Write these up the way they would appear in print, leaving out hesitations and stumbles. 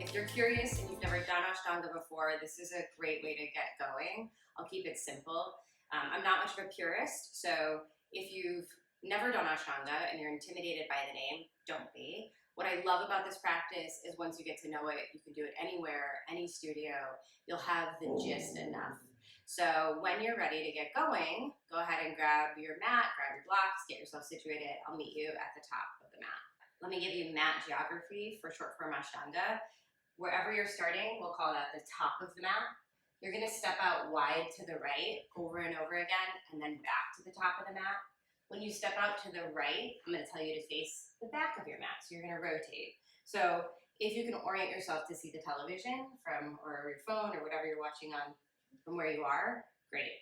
If you're curious and you've never done Ashtanga before, this is a great way to get going. I'll keep it simple. I'm not much of a purist, so if you've never done Ashtanga and you're intimidated by the name, don't be. What I love about this practice is once you get to know it, you can do it anywhere, any studio, you'll have the gist enough. So when you're ready to get going, go ahead and grab your mat, grab your blocks, get yourself situated. I'll meet you at the top of the mat. Let me give you mat geography for short form Ashtanga. Wherever you're starting, we'll call that the top of the mat. You're gonna step out wide to the right over and over again and then back to the top of the mat. When you step out to the right, I'm gonna tell you to face the back of your mat. So you're gonna rotate. So if you can orient yourself to see the television or your phone or whatever you're watching on from where you are, great.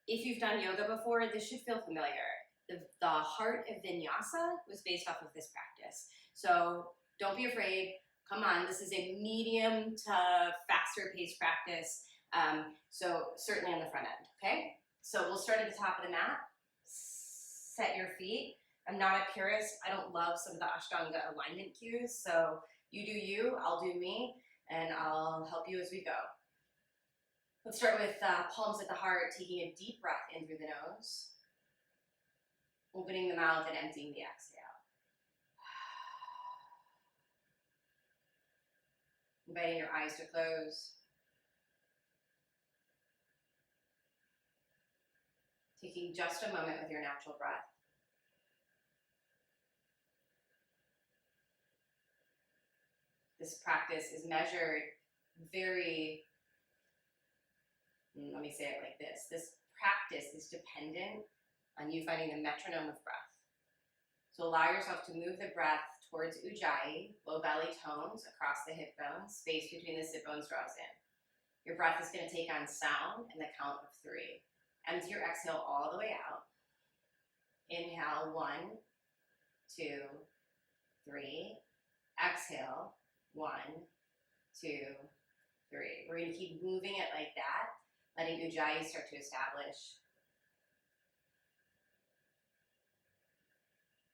If you've done yoga before, this should feel familiar. The heart of Vinyasa was based off of this practice. So don't be afraid. Come on, this is a medium to faster paced practice. So certainly on the front end, okay? So we'll start at the top of the mat. Set your feet. I'm not a purist. I don't love some of the Ashtanga alignment cues. So you do you, I'll do me, and I'll help you as we go. Let's start with palms at the heart, taking a deep breath in through the nose, opening the mouth and emptying the exhale. Inviting your eyes to close. Taking just a moment with your natural breath. This practice is measured very, let me say it like this. This practice is dependent on you finding the metronome of breath. So allow yourself to move the breath towards Ujjayi, low belly tones across the hip bones, space between the sit bones draws in. Your breath is going to take on sound in the count of 3. Empty your exhale all the way out. Inhale, 1, 2, 3. Exhale, 1, 2, 3. We're going to keep moving it like that, letting Ujjayi start to establish.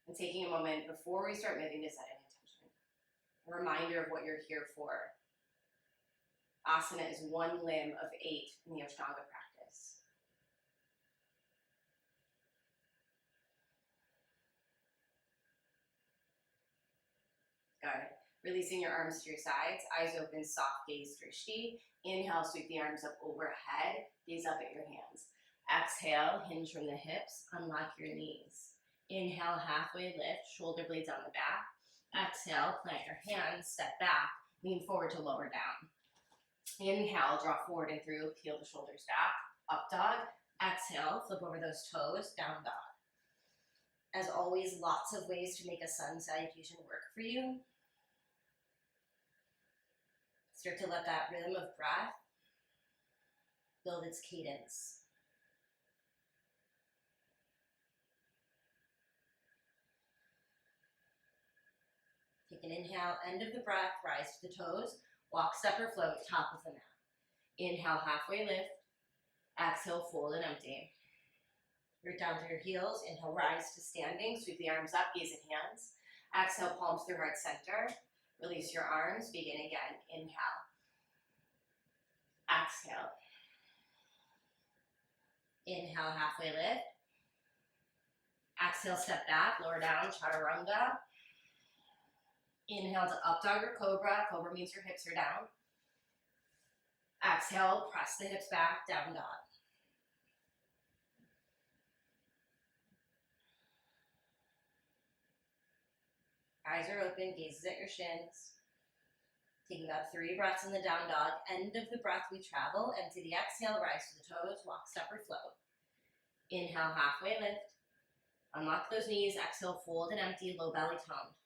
And taking a moment before we start moving to set an intention. A reminder of what you're here for. Asana is one limb of 8 in the Ashtanga practice. Good. Releasing your arms to your sides, eyes open, soft gaze, drishti. Inhale, sweep the arms up overhead, gaze up at your hands. Exhale, hinge from the hips, unlock your knees. Inhale, halfway lift, shoulder blades on the back. Exhale, plant your hands, step back, lean forward to lower down. Inhale, draw forward and through, peel the shoulders back, up dog. Exhale, flip over those toes, down dog. As always, lots of ways to make a sun salutation work for you. Start to let that rhythm of breath build its cadence. Take an inhale, end of the breath, rise to the toes, walk, step or float, top of the mat. Inhale, halfway lift. Exhale, fold and empty. Root down through your heels. Inhale, rise to standing, sweep the arms up, gaze at hands. Exhale, palms through heart center. Release your arms, begin again. Inhale. Exhale. Inhale, halfway lift. Exhale, step back, lower down, chaturanga. Inhale to up dog or cobra. Cobra means your hips are down. Exhale, press the hips back, down dog. Eyes are open, gazes at your shins. Taking about 3 breaths in the down dog. End of the breath, we travel. Empty the exhale, rise to the toes, walk, step or float. Inhale, halfway lift. Unlock those knees. Exhale, fold and empty, low belly toned.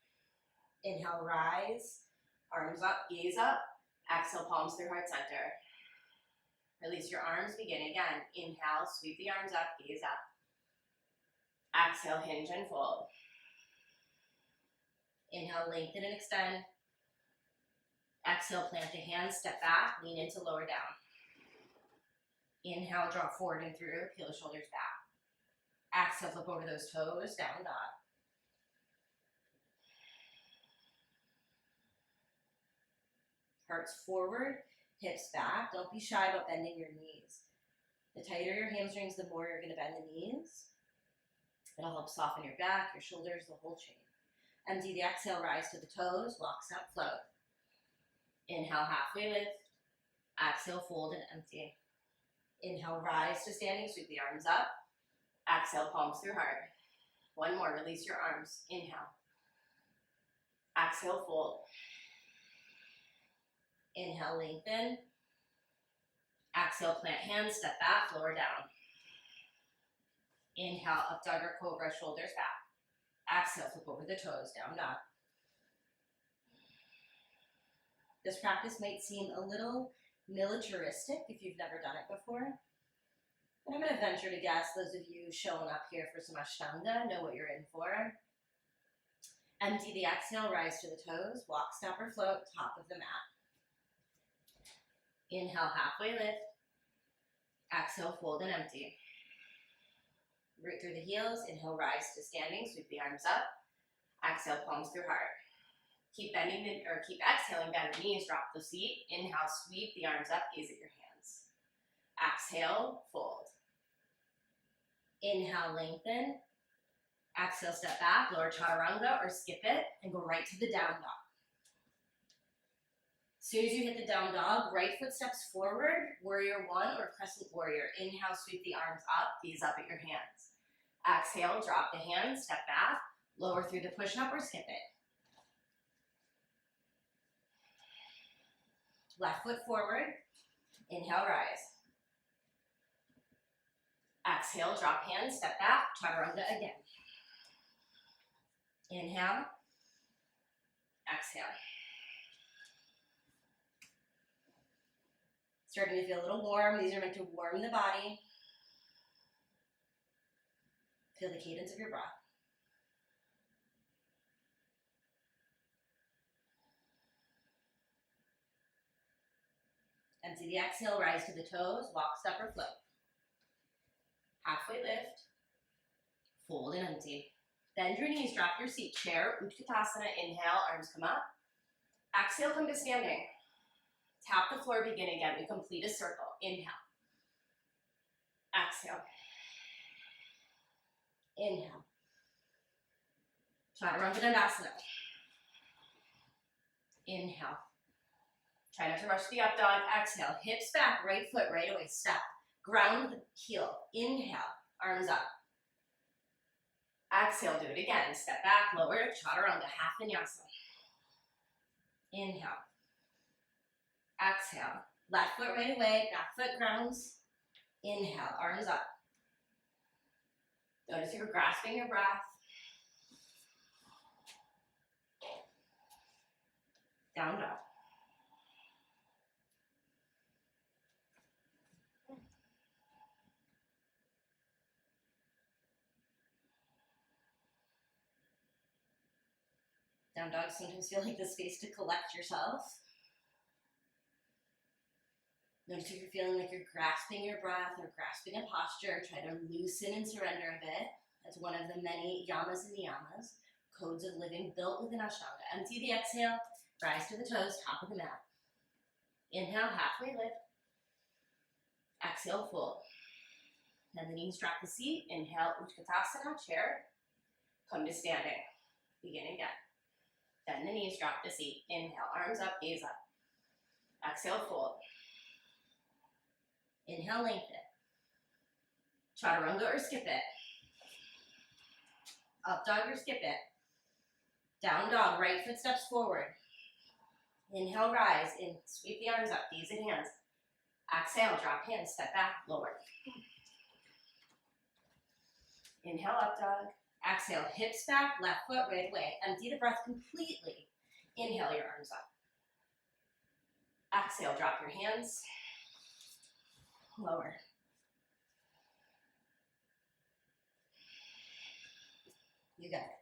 Inhale, rise, arms up, gaze up. Exhale, palms through heart center. Release your arms, begin again. Inhale, sweep the arms up, gaze up. Exhale, hinge and fold. Inhale, lengthen and extend. Exhale, plant the hands, step back, lean into lower down. Inhale, draw forward and through, peel the shoulders back. Exhale, flip over those toes, down dog. Hearts forward, hips back. Don't be shy about bending your knees. The tighter your hamstrings, the more you're going to bend the knees. It'll help soften your back, your shoulders, the whole chain. Empty the exhale, rise to the toes, walk, step, float. Inhale, halfway lift. Exhale, fold and empty. Inhale, rise to standing, sweep the arms up. Exhale, palms through heart. One more, release your arms. Inhale. Exhale, fold. Inhale, lengthen. Exhale, plant hands, step back, lower down. Inhale, up dog or cobra, shoulders back. Exhale, flip over the toes, down dog. This practice might seem a little militaristic if you've never done it before. But I'm going to venture to guess those of you showing up here for some Ashtanga know what you're in for. Empty the exhale, rise to the toes, walk, step, or float, top of the mat. Inhale, halfway lift. Exhale, fold and empty. Root through the heels. Inhale, rise to standing, sweep the arms up. Exhale, palms through heart. Keep exhaling, bend the knees, drop the seat. Inhale, sweep the arms up, gaze at your hands. Exhale, fold. Inhale, lengthen. Exhale, step back, lower chaturanga or skip it, and go right to the down dog. As soon as you hit the down dog, right foot steps forward, warrior one or crescent warrior. Inhale, sweep the arms up, gaze up at your hands. Exhale, drop the hands, step back, lower through the push-up or skip it. Left foot forward, inhale, rise. Exhale, drop hands, step back, chaturanga again. Inhale, exhale. Starting to feel a little warm. These are meant to warm the body. Feel the cadence of your breath. Empty the exhale, rise to the toes, walk, step, or float. Halfway lift, fold and empty. Bend your knees, drop your seat, chair, Utkatasana, inhale, arms come up. Exhale, come to standing. Tap the floor, begin again. We complete a circle. Inhale. Exhale. Inhale. Chaturanga Dandasana. Inhale. Try not to rush the up dog. Exhale. Hips back, right foot right away. Step. Ground the heel. Inhale. Arms up. Exhale. Do it again. Step back, lower. Chaturanga. Half Vinyasa. Inhale. Exhale. Left foot right away. Back foot grounds. Inhale. Arms up. Notice you're grasping your breath. Down dog. Down dogs sometimes feel like the space to collect yourself. Notice if you're feeling like you're grasping your breath or grasping a posture, try to loosen and surrender a bit. That's one of the many Yamas and Niyamas, codes of living built within Ashtanga. Empty the exhale, rise to the toes, top of the mat. Inhale, halfway lift. Exhale, fold. Then the knees drop the seat. Inhale, Utkatasana, chair. Come to standing. Begin again. Bend the knees, drop the seat. Inhale, arms up, gaze up. Exhale, fold. Inhale, lengthen. Chaturanga or skip it. Up dog or skip it. Down dog, right foot steps forward. Inhale, rise. In, sweep the arms up, gaze at hands. Exhale, drop hands, step back, lower. Inhale, up dog. Exhale, hips back, left foot right away. Empty the breath completely. Inhale, your arms up. Exhale, drop your hands. Lower. You got it.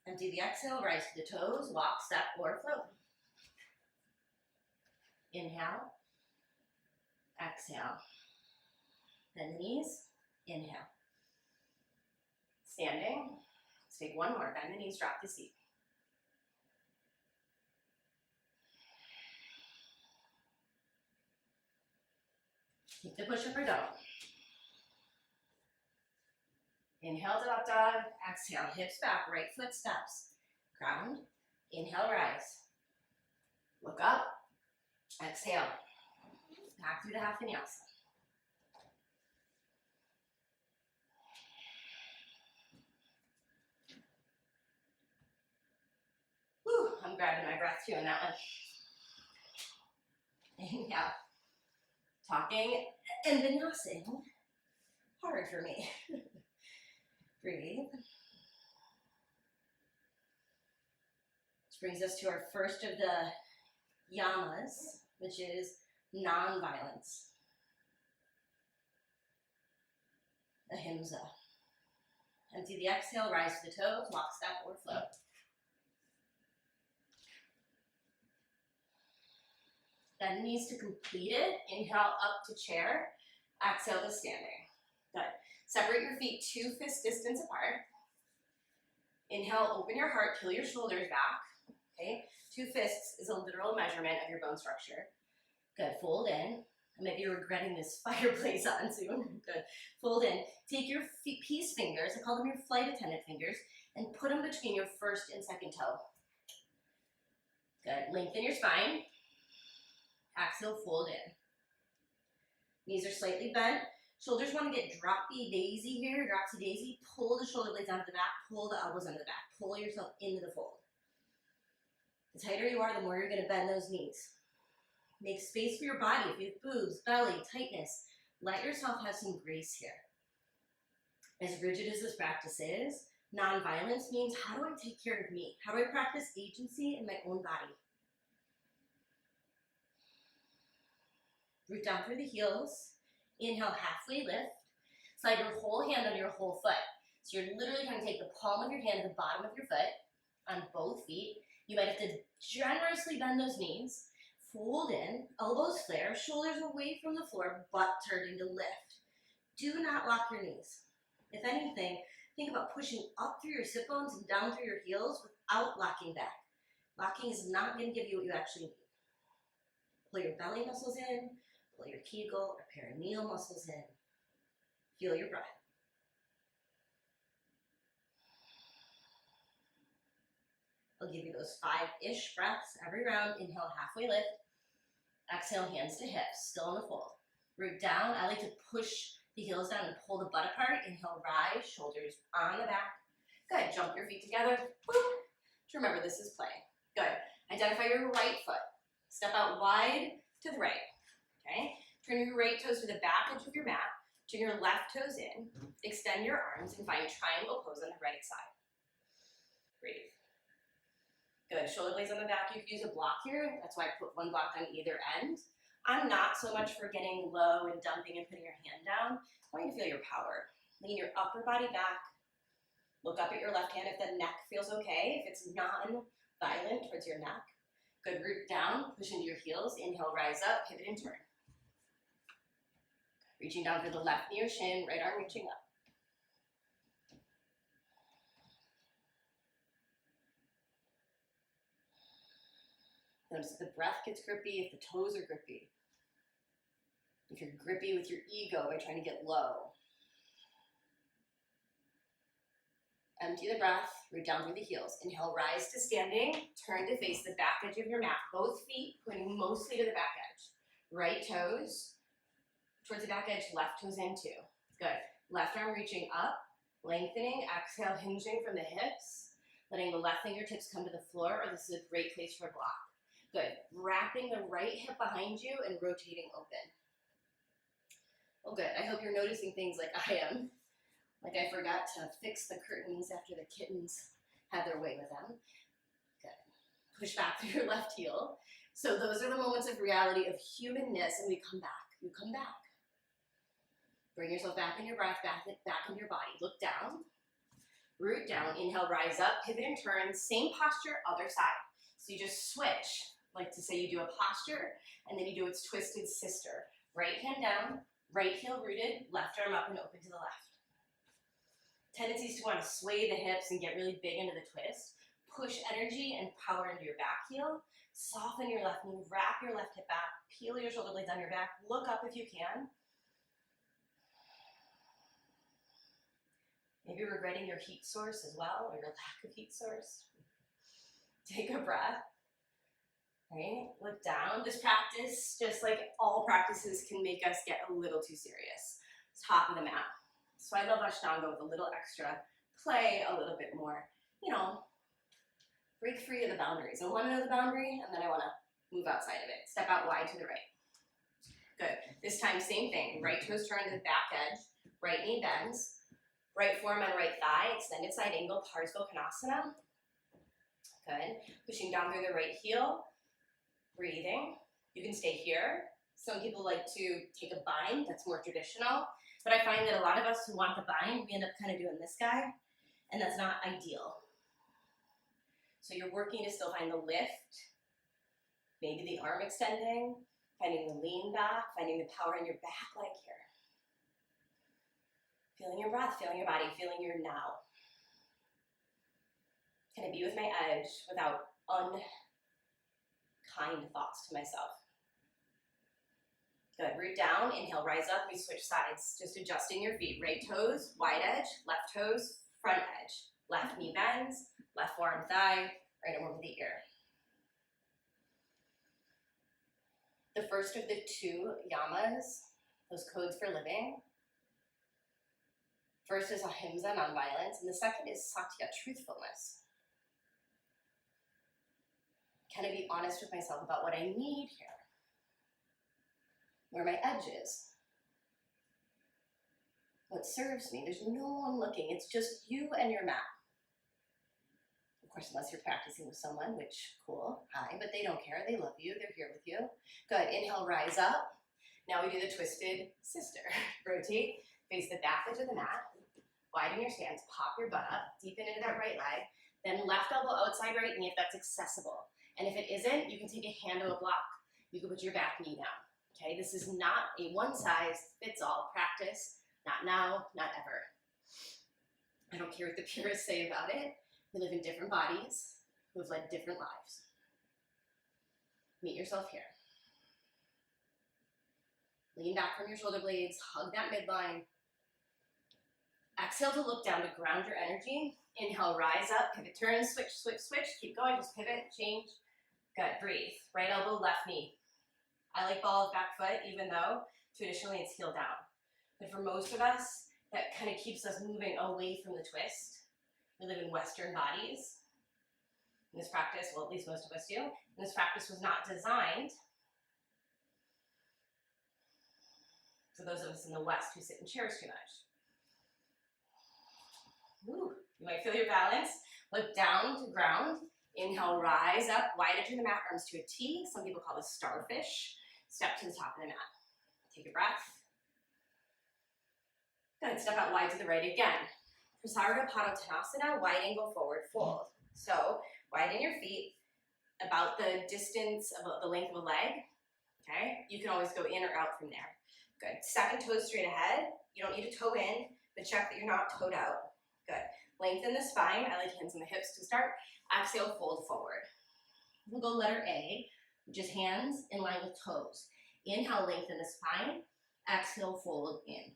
Empty the exhale, rise to the toes, walk, step, or float. Inhale. Exhale. Bend the knees. Inhale. Standing. Let's take one more. Bend the knees, drop the seat. Take the push-up or don't. Inhale to up dog. Exhale, hips back, right foot steps. Ground. Inhale, rise. Look up. Exhale. Back through the half vinyasa. Whew, I'm grabbing my breath too in that one. Inhale. Talking and vinyasing. Hard for me. Breathe. This brings us to our first of the yamas, which is non-violence. Ahimsa. Empty the exhale, rise to the toes, lockstep or float. Bend knees to complete it. Inhale up to chair. Exhale to standing. Good. Separate your feet 2 fist distance apart. Inhale, open your heart, peel your shoulders back. Okay. 2 fists is a literal measurement of your bone structure. Good. Fold in. I might be regretting this fireplace on soon. Good. Fold in. Take your peace fingers, I call them your flight attendant fingers, and put them between your first and second toe. Good. Lengthen your spine. Exhale, fold in. Knees are slightly bent. Shoulders want to get droppy daisy here, dropsy daisy. Pull the shoulder blades onto the back, pull the elbows under the back. Pull yourself into the fold. The tighter you are, the more you're going to bend those knees. Make space for your body. If you have boobs, belly, tightness, let yourself have some grace here. As rigid as this practice is, non-violence means, how do I take care of me? How do I practice agency in my own body? Root down through the heels. Inhale, halfway lift. Slide your whole hand under your whole foot. So you're literally going to take the palm of your hand to the bottom of your foot on both feet. You might have to generously bend those knees. Fold in, elbows flare, shoulders away from the floor, butt turned into lift. Do not lock your knees. If anything, think about pushing up through your sit bones and down through your heels without locking back. Locking is not going to give you what you actually need. Pull your belly muscles in. Pull your kegel or perineal muscles in. Feel your breath. I'll give you those 5-ish breaths every round. Inhale, halfway lift. Exhale, hands to hips, still in the fold. Root down. I like to push the heels down and pull the butt apart. Inhale, rise, shoulders on the back. Good. Jump your feet together. Woo. Just remember, this is play. Good. Identify your right foot. Step out wide to the right. Okay? Turn your right toes to the back edge of your mat. Turn your left toes in. Extend your arms and find triangle pose on the right side. Breathe. Good. Shoulder blades on the back. You can use a block here. That's why I put one block on either end. I'm not so much for getting low and dumping and putting your hand down. I want you to feel your power. Lean your upper body back. Look up at your left hand if the neck feels okay. If it's non-violent towards your neck. Good. Root down. Push into your heels. Inhale, rise up, pivot and turn. Reaching down for the left knee or shin, right arm reaching up. Notice if the breath gets grippy, if the toes are grippy. If you're grippy with your ego by trying to get low. Empty the breath, root down through the heels. Inhale, rise to standing. Turn to face the back edge of your mat. Both feet pointing mostly to the back edge. Right toes towards the back edge, left toes in too. Good. Left arm reaching up, lengthening. Exhale, hinging from the hips. Letting the left fingertips come to the floor, or this is a great place for a block. Good. Wrapping the right hip behind you and rotating open. Oh, good. I hope you're noticing things like I am. Like I forgot to fix the curtains after the kittens had their way with them. Good. Push back through your left heel. So those are the moments of reality of humanness, and we come back. You come back. Bring yourself back in your breath, back into your body. Look down. Root down. Inhale, rise up, pivot and turn. Same posture, other side. So you just switch. Like to say you do a posture, and then you do its twisted sister. Right hand down, right heel rooted, left arm up and open to the left. Tendencies to want to sway the hips and get really big into the twist. Push energy and power into your back heel. Soften your left knee, wrap your left hip back, peel your shoulder blades on your back, look up if you can. Maybe regretting your heat source as well, or your lack of heat source. Take a breath. Right? Look down. This practice, just like all practices, can make us get a little too serious. Top of the mat. So I love Ashtanga with a little extra play, a little bit more, break free of the boundaries. I want to know the boundary, and then I want to move outside of it. Step out wide to the right. Good. This time, same thing. Right toes turn to the back edge. Right knee bends. Right forearm and right thigh. Extended side angle. Konasana. Good. Pushing down through the right heel. Breathing. You can stay here. Some people like to take a bind. That's more traditional. But I find that a lot of us who want the bind, we end up kind of doing this guy. And that's not ideal. So you're working to still find the lift, maybe the arm extending, finding the lean back, finding the power in your back leg here. Feeling your breath, feeling your body, feeling your now. Can I be with my edge without unkind thoughts to myself? Good, root down, inhale, rise up, we switch sides. Just adjusting your feet. Right toes, wide edge, left toes, front edge. Left knee bends, left forearm thigh, right arm over the ear. The first of the two yamas, those codes for living. First is Ahimsa, nonviolence, and the second is Satya, truthfulness. Can I be honest with myself about what I need here? Where my edge is? What serves me? There's no one looking. It's just you and your mat. Of course, unless you're practicing with someone, which, cool, hi, but they don't care. They love you. They're here with you. Good. Inhale, rise up. Now we do the twisted sister. Rotate, face the back edge of the mat. Widen your stance, pop your butt up, deepen into that right leg. Then left elbow outside right knee if that's accessible. And if it isn't, you can take a hand to a block. You can put your back knee down. Okay, this is not a one-size-fits-all practice. Not now, not ever. I don't care what the purists say about it. We live in different bodies who have led different lives. Meet yourself here. Lean back from your shoulder blades, hug that midline. Exhale to look down to ground your energy. Inhale, rise up, pivot, turn, switch, switch, switch. Keep going, just pivot, change. Good, breathe. Right elbow, left knee. I like ball of back foot, even though traditionally it's heel down. But for most of us, that kind of keeps us moving away from the twist. We live in Western bodies. And this practice, well, at least most of us do, and this practice was not designed for those of us in the West who sit in chairs too much. Ooh, you might feel your balance. Look down to ground. Inhale, rise up, wide edge of the mat, arms to a T. Some people call this starfish. Step to the top of the mat. Take a breath. Good, step out wide to the right again. Prasarga-Padottanasana, wide angle forward fold. So, widen your feet about the distance, about the length of a leg. Okay, you can always go in or out from there. Good, second toe straight ahead. You don't need to toe in, but check that you're not toed out. Good, lengthen the spine. I like hands on the hips to start. Exhale, fold forward. We'll go letter A, which is hands in line with toes. Inhale, lengthen the spine. Exhale, fold in.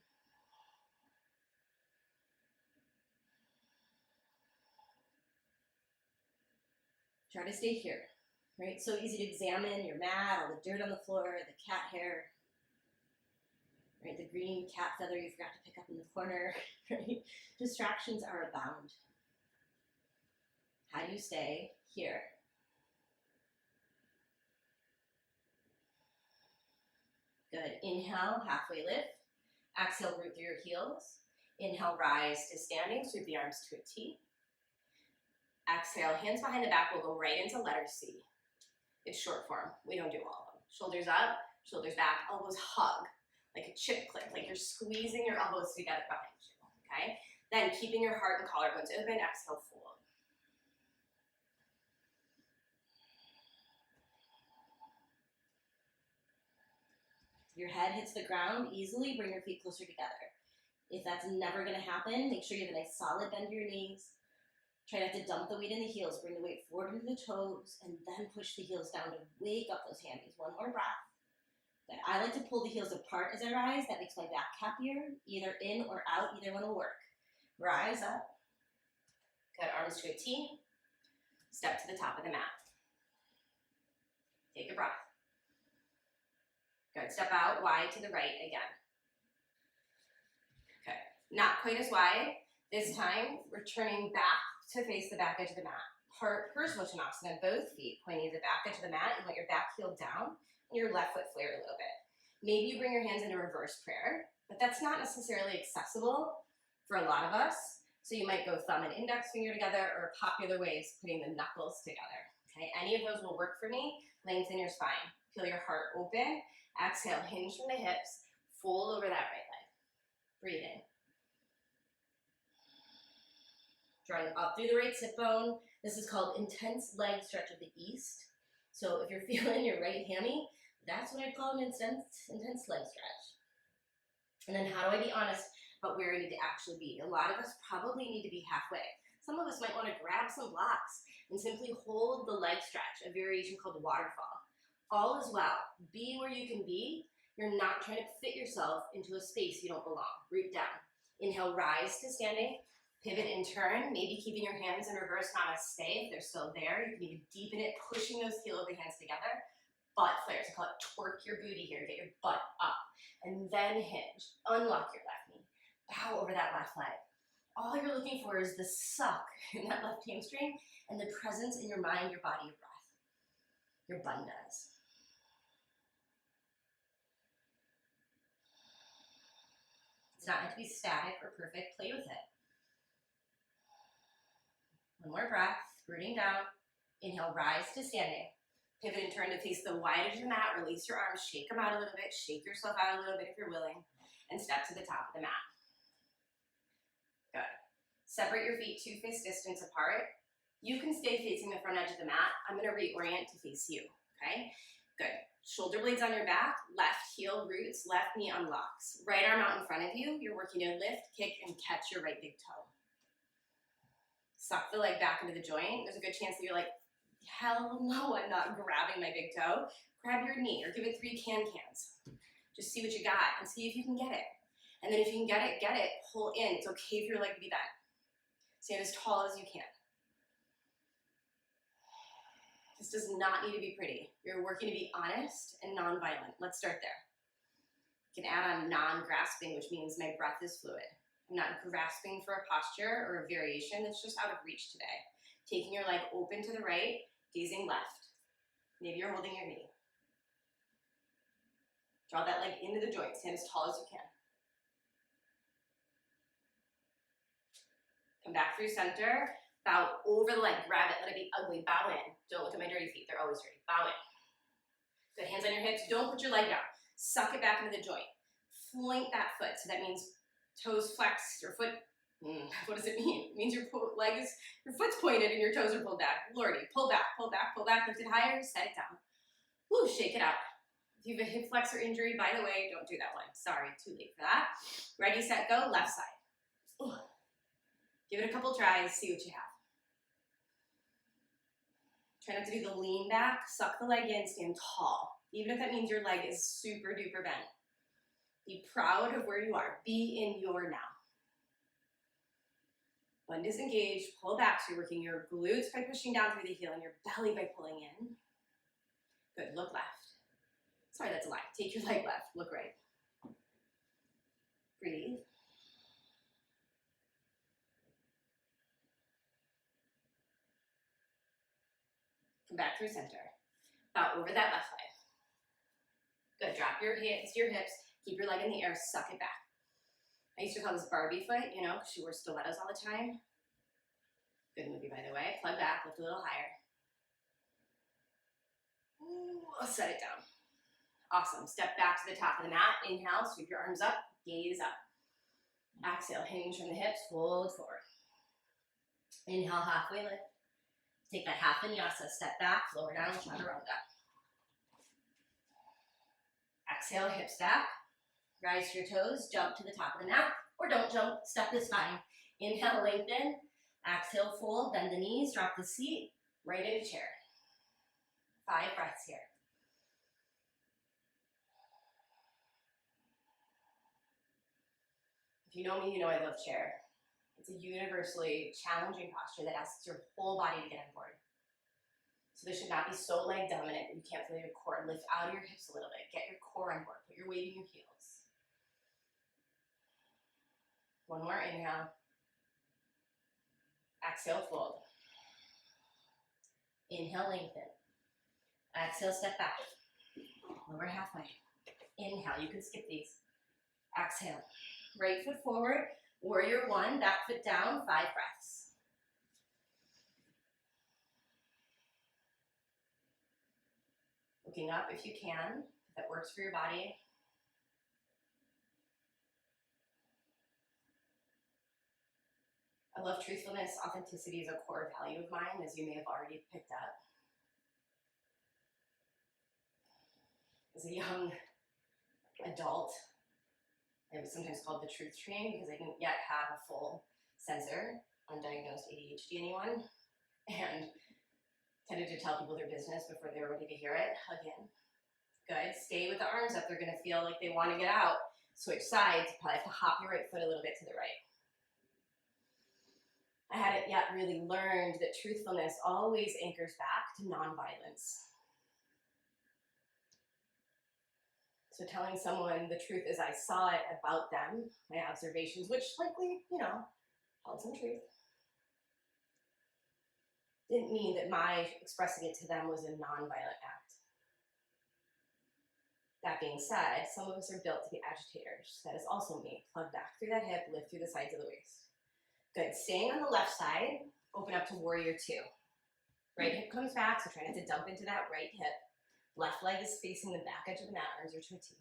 Try to stay here, right? So easy to examine your mat, all the dirt on the floor, the cat hair, right? The green cat feather you forgot to pick up in the corner, right? Distractions are abound. How do you stay here? Good. Inhale, halfway lift. Exhale, root through your heels. Inhale, rise to standing. Sweep the arms to a T. Exhale, hands behind the back. We'll go right into letter C. It's short form. We don't do all of them. Shoulders up, shoulders back, elbows hug. Like a chip click, like you're squeezing your elbows together behind you, okay? Then keeping your heart and collarbones open, exhale, fold. Your head hits the ground easily, bring your feet closer together. If that's never going to happen, make sure you have a nice solid bend to your knees. Try not to dump the weight in the heels. Bring the weight forward into the toes and then push the heels down to wake up those hammies. One more breath. Good. I like to pull the heels apart as I rise. That makes my back happier. Either in or out, either one will work. Rise up. Good, arms to a T. Step to the top of the mat. Take a breath. Good, step out wide to the right again. Okay, not quite as wide. This time, we're turning back to face the back edge of the mat. Purist Uttanasana, both feet pointing to the back edge of the mat. You let your back heel down and your left foot flared a little bit. Maybe you bring your hands into reverse prayer, but that's not necessarily accessible for a lot of us. So you might go thumb and index finger together, or popular ways, putting the knuckles together. Okay, any of those will work for me. Lengthen your spine. Feel your heart open. Exhale, hinge from the hips. Fold over that right leg. Breathe in. Drawing up through the right sit bone. This is called intense leg stretch of the east. So if you're feeling your right hammy, that's what I'd call an intense leg stretch. And then how do I be honest about where I need to actually be? A lot of us probably need to be halfway. Some of us might want to grab some blocks and simply hold the leg stretch, a variation called waterfall. All is well. Be where you can be. You're not trying to fit yourself into a space you don't belong. Root down. Inhale, rise to standing. Pivot and turn, maybe keeping your hands in reverse namaste if they're still there. You can even deepen it, pushing those heel over hands together. Butt flares, I call it twerk your booty here. Get your butt up. And then hinge. Unlock your left knee. Bow over that left leg. All you're looking for is the suck in that left hamstring and the presence in your mind, your body, your breath. Your bandhas. It's not meant to be static or perfect. Play with it. One more breath. Rooting down. Inhale, rise to standing. Pivot and turn to face the wide edge of the mat. Release your arms. Shake them out a little bit. Shake yourself out a little bit if you're willing. And step to the top of the mat. Good. Separate your feet 2 fist distance apart. You can stay facing the front edge of the mat. I'm going to reorient to face you. Okay? Good. Shoulder blades on your back. Left heel roots. Left knee unlocks. Right arm out in front of you. You're working to lift, kick, and catch your right big toe. Suck the leg back into the joint. There's a good chance that you're like, hell no, I'm not grabbing my big toe. Grab your knee or give it 3 can-cans. Just see what you got and see if you can get it. And then if you can get it, pull in. It's okay for your leg to be bent. Stand as tall as you can. This does not need to be pretty. You're working to be honest and non-violent. Let's start there. You can add on non-grasping, which means my breath is fluid. I'm not grasping for a posture or a variation that's just out of reach today. Taking your leg open to the right, gazing left. Maybe you're holding your knee. Draw that leg into the joint. Stand as tall as you can. Come back through center. Bow over the leg. Grab it. Let it be ugly. Bow in. Don't look at my dirty feet. They're always dirty. Bow in. Good. Hands on your hips. Don't put your leg down. Suck it back into the joint. Flank that foot. So that means toes flexed, your foot, what does it mean? It means your foot's pointed and your toes are pulled back. Lordy, pull back, pull back, pull back, lift it higher, set it down. Woo, shake it out. If you have a hip flexor injury, by the way, don't do that one. Sorry, too late for that. Ready, set, go, left side. Ooh. Give it a couple tries, see what you have. Try not to do the lean back, suck the leg in, stand tall. Even if that means your leg is super duper bent. Be proud of where you are. Be in your now. When disengaged, pull back. So you're working your glutes by pushing down through the heel and your belly by pulling in. Good, look left. Sorry, that's a lie. Take your leg left, look right. Breathe. Come back through center. Bow over that left leg. Good, drop your hands to your hips. Keep your leg in the air, suck it back. I used to call this Barbie foot, because she wore stilettos all the time. Good movie, by the way. Plug back, lift a little higher. Ooh, set it down. Awesome. Step back to the top of the mat. Inhale, sweep your arms up, gaze up. Exhale, hinge from the hips, fold forward. Inhale, halfway lift. Take that half vinyasa, step back, lower down, chaturanga. Exhale, hip stack. Rise to your toes, jump to the top of the mat, or don't jump, step the spine. Inhale, lengthen. Exhale, fold, bend the knees, drop the seat, right into chair. 5 breaths here. If you know me, you know I love chair. It's a universally challenging posture that asks your whole body to get on board. So this should not be so leg dominant that you can't feel your core. Lift out of your hips a little bit. Get your core on board. Put your weight in your heels. One more inhale. Exhale, fold. Inhale, lengthen. Exhale, step back. Lower halfway. Inhale, you can skip these. Exhale. Right foot forward. Warrior 1, back foot down, 5 breaths. Looking up if you can, if that works for your body. I love truthfulness. Authenticity is a core value of mine, as you may have already picked up. As a young adult, I was sometimes called the truth train because I didn't yet have a full sensor, undiagnosed ADHD anyone, and tended to tell people their business before they were ready to hear it. Again, good. Stay with the arms up. They're going to feel like they want to get out. Switch sides. You probably have to hop your right foot a little bit to the right. I hadn't yet really learned that truthfulness always anchors back to nonviolence. So telling someone the truth as I saw it about them, my observations, which likely, held some truth, didn't mean that my expressing it to them was a nonviolent act. That being said, some of us are built to be agitators. That is also me. Plug back through that hip, lift through the sides of the waist. Good. Staying on the left side, open up to warrior 2. Right hip comes back, so try not to dump into that right hip. Left leg is facing the back edge of the mat, arms are to a T.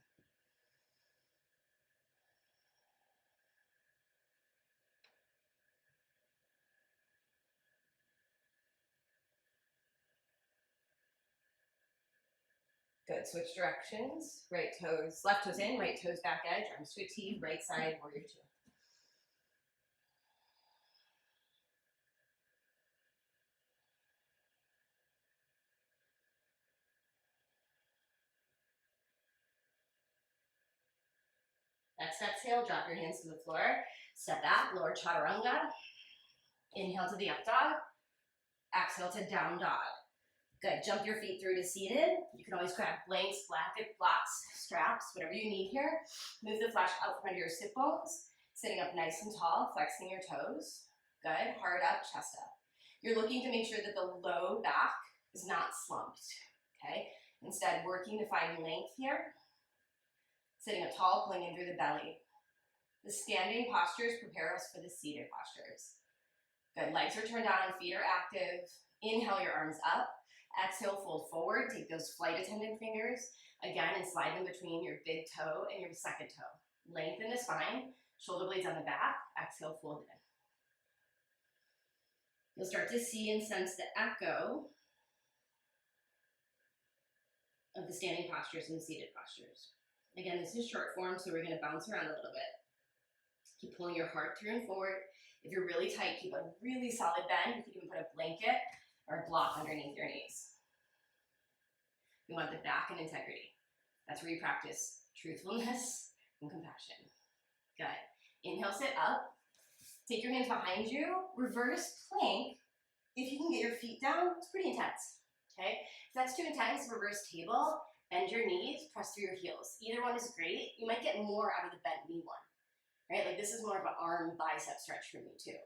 Good, switch directions. Right toes, left toes in, right toes back edge, arms to a T, right side, warrior 2. Next exhale, drop your hands to the floor. Step back, lower chaturanga. Inhale to the up dog. Exhale to down dog. Good, jump your feet through to seated. You can always grab blanks, blanket, blocks, straps, whatever you need here. Move the flesh out from under your sit bones. Sitting up nice and tall, flexing your toes. Good, heart up, chest up. You're looking to make sure that the low back is not slumped, okay? Instead, working to find length here. Sitting up tall, pulling in through the belly. The standing postures prepare us for the seated postures. Good, legs are turned down, feet are active. Inhale your arms up. Exhale, fold forward. Take those flight attendant fingers again and slide them between your big toe and your second toe. Lengthen the spine, shoulder blades on the back. Exhale, fold in. You'll start to see and sense the echo of the standing postures and the seated postures. Again, this is short form, so we're going to bounce around a little bit. Keep pulling your heart through and forward. If you're really tight, keep a really solid bend. You can even put a blanket or a block underneath your knees. We want the back in integrity. That's where you practice truthfulness and compassion. Good. Inhale, sit up. Take your hands behind you. Reverse plank. If you can get your feet down, it's pretty intense. Okay? If that's too intense, reverse table. Bend your knees, press through your heels. Either one is great. You might get more out of the bent knee one, right? Like this is more of an arm bicep stretch for me too.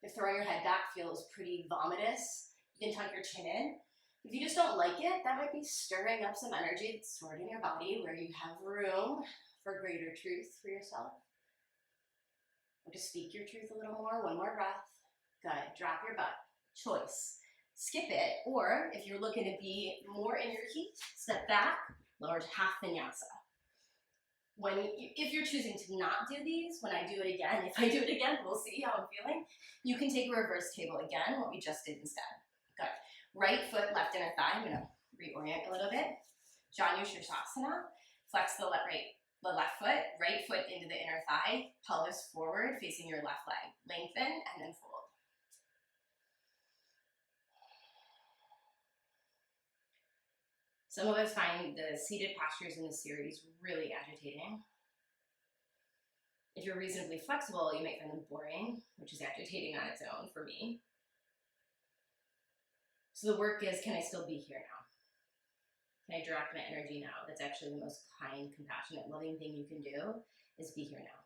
If throwing your head back feels pretty vomitous, you can tuck your chin in. If you just don't like it, that might be stirring up some energy that's stored in your body where you have room for greater truth for yourself. Or to speak your truth a little more. One more breath. Good. Drop your butt. Choice. Skip it, or if you're looking to be more in your heat, step back, lower to half vinyasa. If you're choosing to not do these, when I do it again, if I do it again, we'll see how I'm feeling. You can take a reverse table again, what we just did instead. Good. Right foot, left inner thigh. I'm gonna reorient a little bit. Asana. Flex the left foot, right foot into the inner thigh, pelvis forward facing your left leg. Lengthen and then fold. Some of us find the seated postures in this series really agitating. If you're reasonably flexible, you might find them boring, which is agitating on its own for me. So the work is, can I still be here now? Can I direct my energy now? That's actually the most kind, compassionate, loving thing you can do, is be here now.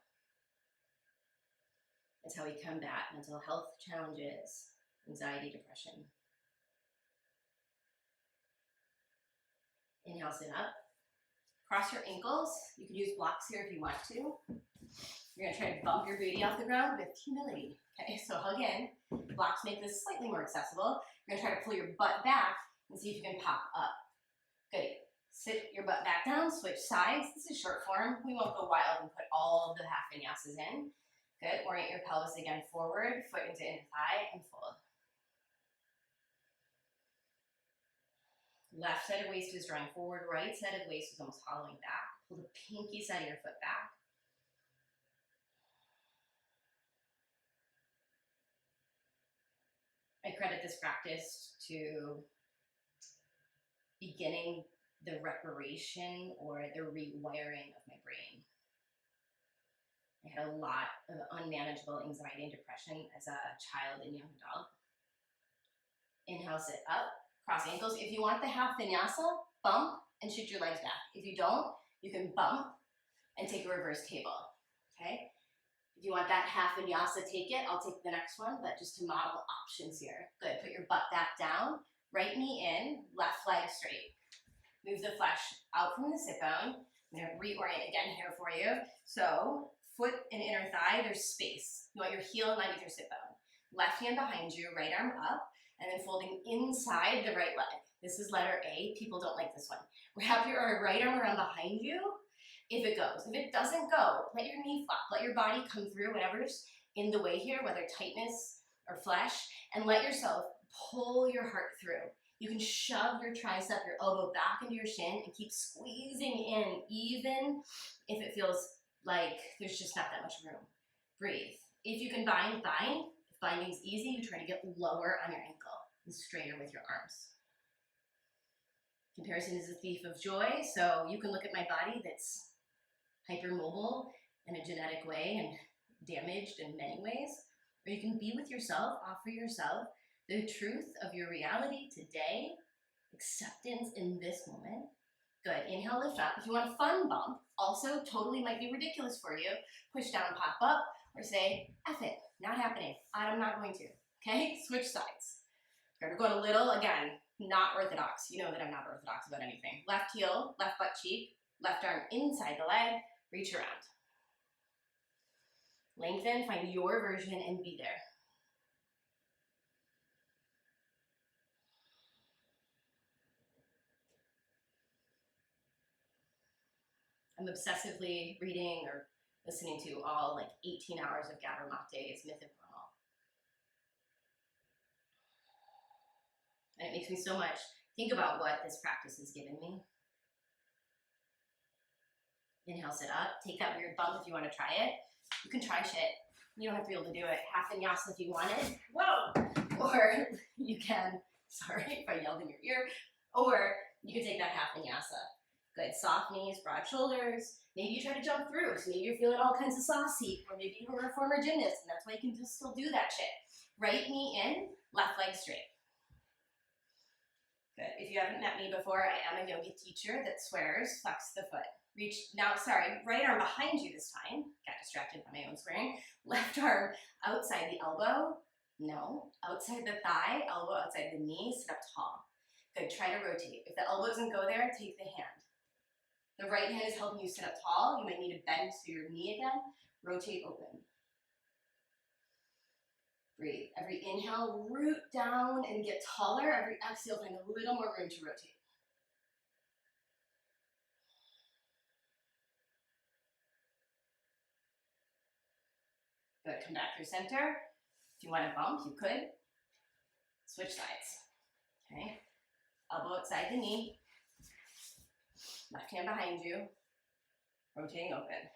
It's how we combat mental health challenges, anxiety, depression. Inhale, sit up. Cross your ankles. You can use blocks here if you want to. You're gonna try to bump your booty off the ground with humility. Okay, so hug in. Blocks make this slightly more accessible. You're gonna try to pull your butt back and see if you can pop up. Good. Sit your butt back down, switch sides. This is short form. We won't go wild and put all of the half vinyasas in. Good. Orient your pelvis again forward, foot into inner thigh, and fold. Left side of waist is drawing forward, right side of waist is almost hollowing back. Pull the pinky side of your foot back. I credit this practice to beginning the reparation or the rewiring of my brain. I had a lot of unmanageable anxiety and depression as a child and young adult. Inhale, sit up, cross ankles. If you want the half vinyasa, bump and shoot your legs back. If you don't, you can bump and take a reverse table, okay? If you want that half vinyasa, take it. I'll take the next one, but just to model options here. Good, put your butt back down, right knee in, left leg straight. Move the flesh out from the sit bone. I'm gonna reorient again here for you. So, foot and inner thigh, there's space. You want your heel in line with your sit bone. Left hand behind you, right arm up, and then folding inside the right leg. This is letter A. People don't like this one. Wrap your right arm around behind you if it goes. If it doesn't go, let your knee flop. Let your body come through whatever's in the way here, whether tightness or flesh, and let yourself pull your heart through. You can shove your tricep, your elbow back into your shin and keep squeezing in, even if it feels like there's just not that much room. Breathe. If you can bind, bind. If binding's easy, you try to get lower on your ankle and straighter with your arms. Comparison is a thief of joy, so you can look at my body that's hypermobile in a genetic way and damaged in many ways, or you can be with yourself, offer yourself the truth of your reality today, acceptance in this moment. Good, inhale, lift up. If you want a fun bump, also totally might be ridiculous for you, push down, pop up, or say, F it, not happening, I'm not going to, okay? Switch sides. We're going a little, again, not orthodox. You know that I'm not orthodox about anything. Left heel, left butt cheek, left arm inside the leg, reach around. Lengthen, find your version and be there. I'm obsessively reading or listening to all like 18 hours of Gabor Mate's Myth of Normal. And it makes me so much think about what this practice has given me. Inhale, sit up. Take that weird bump if you want to try it. You can try shit. You don't have to be able to do it. Half vinyasa if you want it. Whoa! Or you can, sorry if I yelled in your ear, or you can take that half vinyasa. Good, soft knees, broad shoulders. Maybe you try to jump through, so maybe you're feeling all kinds of sauce heat, or maybe you were a former gymnast, and that's why you can just still do that shit. Right knee in, left leg straight. Good, if you haven't met me before, I am a yoga teacher that swears, flex the foot. Reach, now, sorry, right arm behind you this time. Got distracted by my own swearing. Left arm outside the elbow. No, outside the thigh, elbow outside the knee, sit up tall. Good, try to rotate. If the elbow doesn't go there, take the hand. The right hand is helping you sit up tall. You might need to bend to your knee again. Rotate open. Breathe. Every inhale, root down and get taller. Every exhale, find a little more room to rotate. Good, come back through center. If you want to bump, you could. Switch sides, okay? Elbow outside the knee. Left hand behind you, rotating open.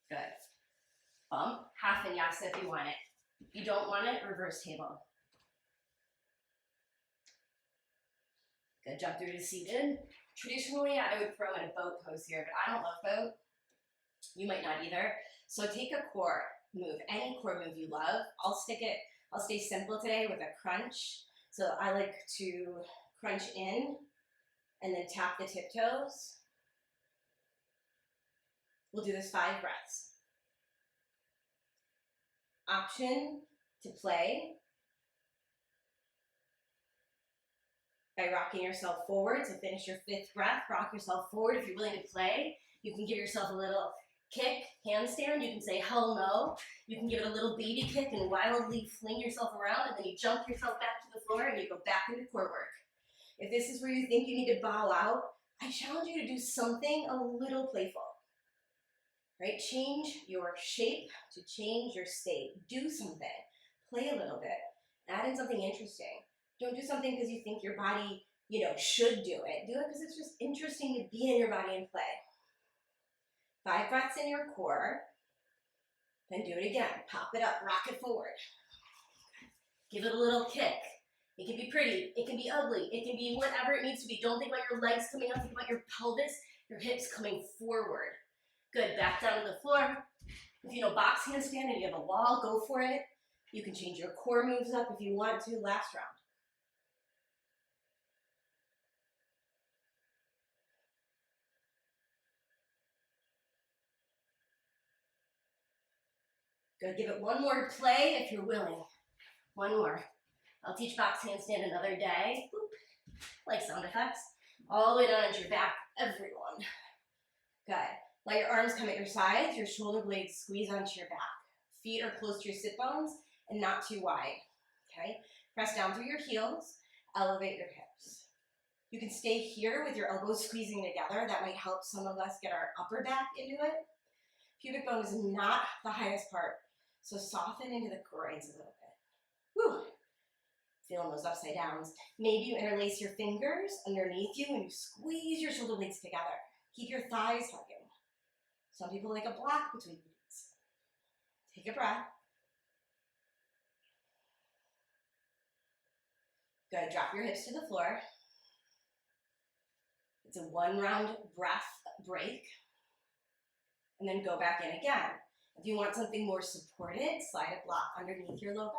Good. Bump, half vinyasa if you want it. If you don't want it, reverse table. Good, jump through to seated. Traditionally, I would throw in a boat pose here, but I don't love boat. You might not either. So take a core move, any core move you love. I'll stay simple today with a crunch. So I like to crunch in and then tap the tiptoes. We'll do this 5 breaths. Option to play by rocking yourself forward. So finish your 5th breath, rock yourself forward. If you're willing to play, you can give yourself a little kick, handstand. You can say hell no. You can give it a little baby kick and wildly fling yourself around, and then you jump yourself back to the floor and you go back into core work. If this is where you think you need to bow out, I challenge you to do something a little playful. Right? Change your shape to change your state. Do something. Play a little bit. Add in something interesting. Don't do something because you think your body, should do it. Do it because it's just interesting to be in your body and play. 5 breaths in your core. Then do it again. Pop it up. Rock it forward. Give it a little kick. It can be pretty. It can be ugly. It can be whatever it needs to be. Don't think about your legs coming up. Think about your pelvis, your hips coming forward. Good. Back down to the floor. If you know box handstand and you have a wall, go for it. You can change your core moves up if you want to. Last round. Good. Give it one more play if you're willing. One more. I'll teach box handstand another day. Boop. Like sound effects. All the way down into your back, everyone. Good. Let your arms come at your sides, your shoulder blades squeeze onto your back. Feet are close to your sit bones and not too wide. Okay? Press down through your heels, elevate your hips. You can stay here with your elbows squeezing together. That might help some of us get our upper back into it. Pubic bone is not the highest part, so soften into the groins a little bit. Woo! Feeling those upside downs. Maybe you interlace your fingers underneath you and you squeeze your shoulder blades together. Keep your thighs hugging. Some people like a block between the knees. Take a breath. Good. Drop your hips to the floor. It's a 1-round breath break. And then go back in again. If you want something more supported, slide a block underneath your low back.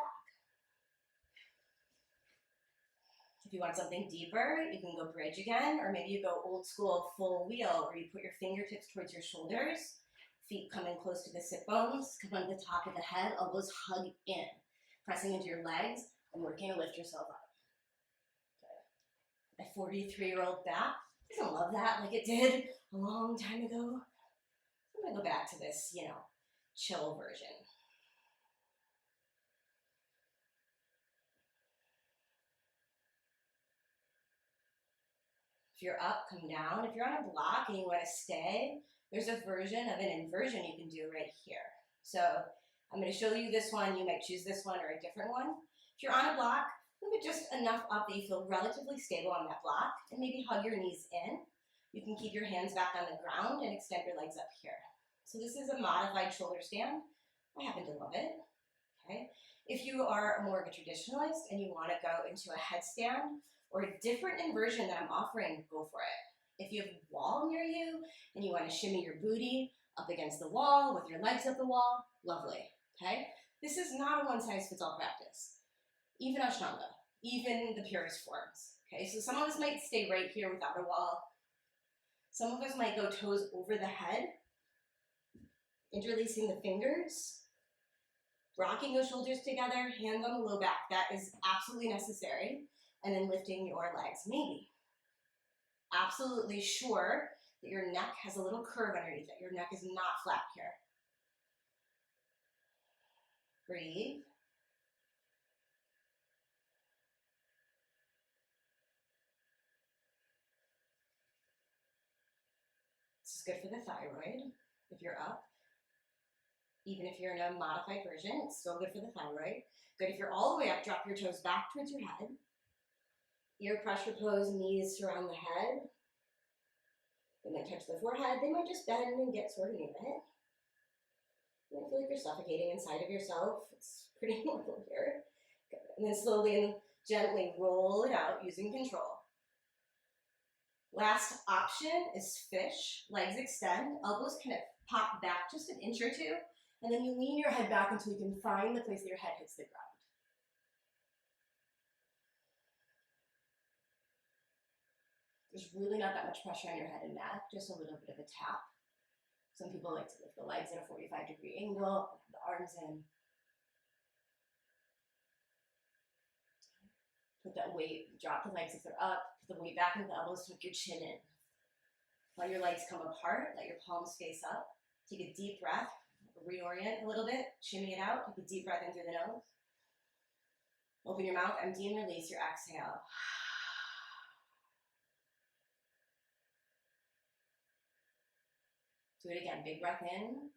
If you want something deeper, you can go bridge again, or maybe you go old school full wheel, where you put your fingertips towards your shoulders, feet coming close to the sit bones, come on the top of the head, elbows hug in, pressing into your legs and working to lift yourself up. Good. My 43-year-old back doesn't love that like it did a long time ago. I'm gonna go back to this, chill version. If you're up, come down. If you're on a block and you want to stay, there's a version of an inversion you can do right here. So I'm going to show you this one. You might choose this one or a different one. If you're on a block, move it just enough up that you feel relatively stable on that block, and maybe hug your knees in. You can keep your hands back on the ground and extend your legs up here. So this is a modified shoulder stand. I happen to love it. Okay. If you are more of a traditionalist and you want to go into a headstand or a different inversion that I'm offering, go for it. If you have a wall near you and you want to shimmy your booty up against the wall with your legs up the wall, lovely. Okay. This is not a one-size-fits-all practice. Even Ashtanga, even the purist forms. Okay. So some of us might stay right here without a wall. Some of us might go toes over the head, interlacing the fingers, rocking those shoulders together, hands on the low back. That is absolutely necessary. And then lifting your legs, maybe. Absolutely sure that your neck has a little curve underneath it. Your neck is not flat here. Breathe. It's good for the thyroid if you're up. Even if you're in a modified version, it's still good for the thyroid. Good if you're all the way up, drop your toes back towards your head. Ear pressure pose, knees surround the head. They might touch the forehead, they might just bend and get sort of near it. You might feel like you're suffocating inside of yourself. It's pretty normal here. Good. And then slowly and gently roll it out using control. Last option is fish. Legs extend, elbows kind of pop back just an inch or two, and then you lean your head back until you can find the place that your head hits the ground. There's really not that much pressure on your head and neck, just a little bit of a tap. Some people like to lift the legs at a 45-degree angle, have the arms in. Put that weight, drop the legs if they're up, put the weight back into the elbows, tuck your chin in. Let your legs come apart, let your palms face up. Take a deep breath, reorient a little bit, shimmy it out, take a deep breath in through the nose. Open your mouth, empty and release your exhale. Do it again, big breath in,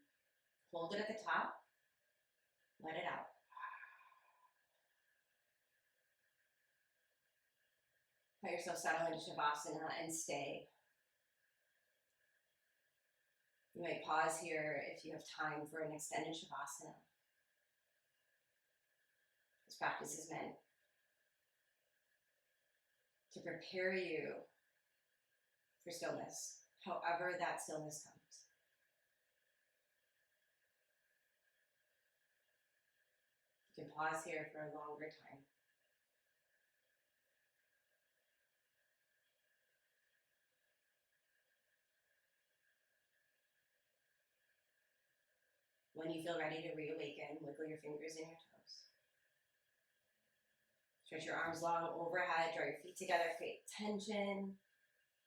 hold it at the top, let it out. Let yourself settle into Shavasana and stay. You might pause here if you have time for an extended Shavasana. This practice is meant to prepare you for stillness, however that stillness comes. You can pause here for a longer time. When you feel ready to reawaken, wiggle your fingers and your toes. Stretch your arms long overhead, draw your feet together, create tension,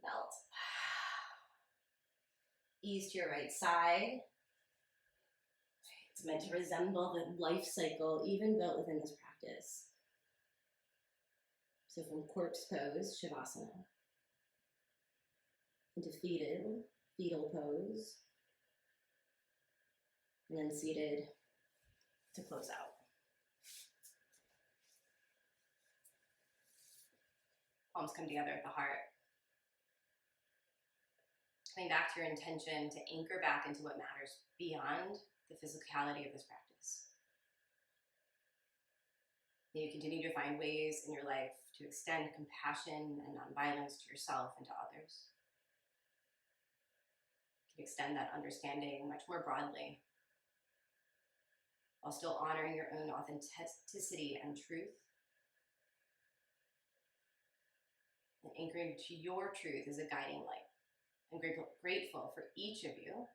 melt. Ease to your right side. It's meant to resemble the life cycle even built within this practice. So from corpse pose, Shavasana, into fetal pose, and then seated to close out. Palms come together at the heart. Coming back to your intention to anchor back into what matters beyond the physicality of this practice. May you continue to find ways in your life to extend compassion and nonviolence to yourself and to others. You can extend that understanding much more broadly, while still honoring your own authenticity and truth. And anchoring to your truth as a guiding light. I'm grateful for each of you.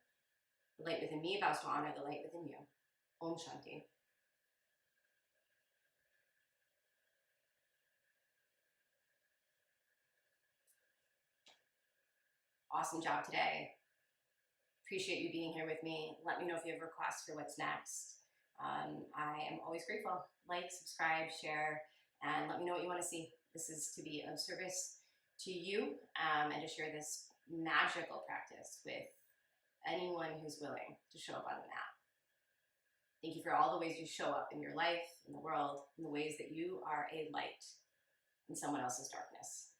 The light within me vows to honor the light within you. Om Shanti. Awesome job today. Appreciate you being here with me. Let me know if you have requests for what's next. I am always grateful. Like, subscribe, share, and let me know what you want to see. This is to be of service to you and to share this magical practice with anyone who's willing to show up on the mat. Thank you for all the ways you show up in your life, in the world, in the ways that you are a light in someone else's darkness.